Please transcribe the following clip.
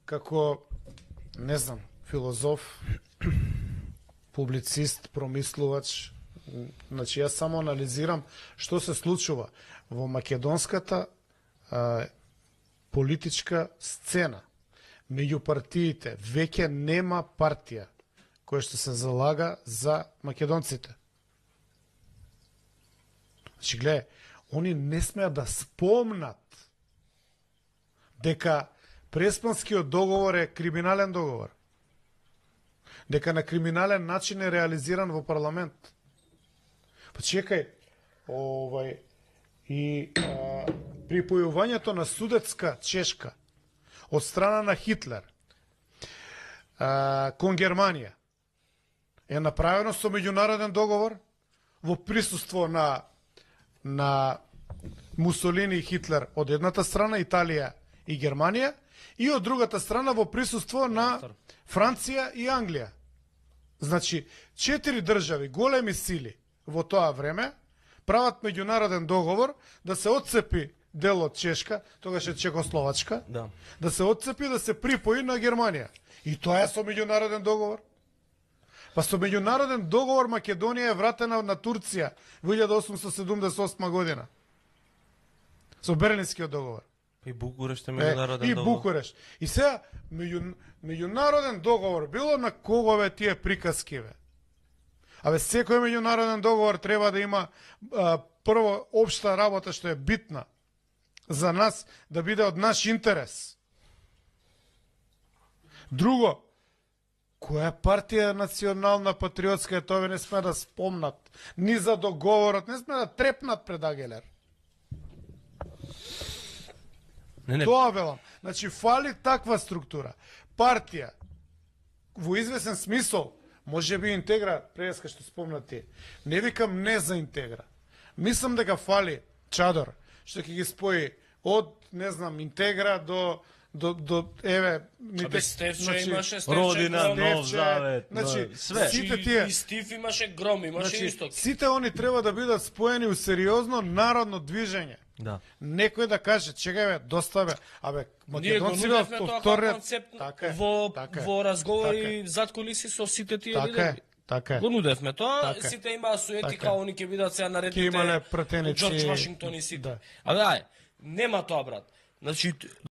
како, не знам, филозоф, публицист, промислувач, значи јас само анализирам што се случува во македонската политичка сцена. Меѓу партиите веќе нема партија која што се залага за македонците. Значи, гледа, они не смеат да спомнат дека Преспанскиот договор е криминален договор. Дека на криминален начин е реализиран во парламент. Па чекај, припојувањето на судетска чешка од страна на Хитлер кон Германија е направено со меѓународен договор во присуство на Мусолини и Хитлер од едната страна, Италија и Германија, и од другата страна во присуство на Франција и Англија. Значи, 4 држави, големи сили во тоа време, прават меѓународен договор да се отцепи дел од Чешка, тогаш е Чехословачка, да се отцепи, да се припои на Германија. И тоа е со меѓународен договор. Па со меѓународен договор Македонија е вратена на Турција во 1878 година. Со Берлинскиот договор. И Букурешт е меѓународен договор. И Букурешт. И сега, меѓународен договор, било на когове тие приказки, бе? Абе, секој меѓународен договор треба да има прво општа работа што е битна за нас, да биде од наш интерес. Друго, која партија национална патриотска е, тоа не сме да спомнат, ни за договорот, не сме да трепнат пред Агелер. Тоа велам. Значи, фали таква структура. Партија, во известен смисол, може би интегра, преска што спомнати, не викам не за интегра. Мислам дека фали чадор, што ќе ги спои од, не знам, интегра до еве, Стефче имаше, Родина, Нов Завет, све. Сите тие, и Стив имаше Гром, имаше Исток. Сите они треба да бидат споени у сериозно народно движење. Да. Некој да каже, чекај бе, доста бе, абе, македонци во вториот концепт во разговори зад кулиси со сите тие лидери. Така е. Го нудевме тоа, сите имаа суети као они ќе бидат сега наредните Џорџ Вашингтон и сите. Абе, нема тоа, брат. Значи,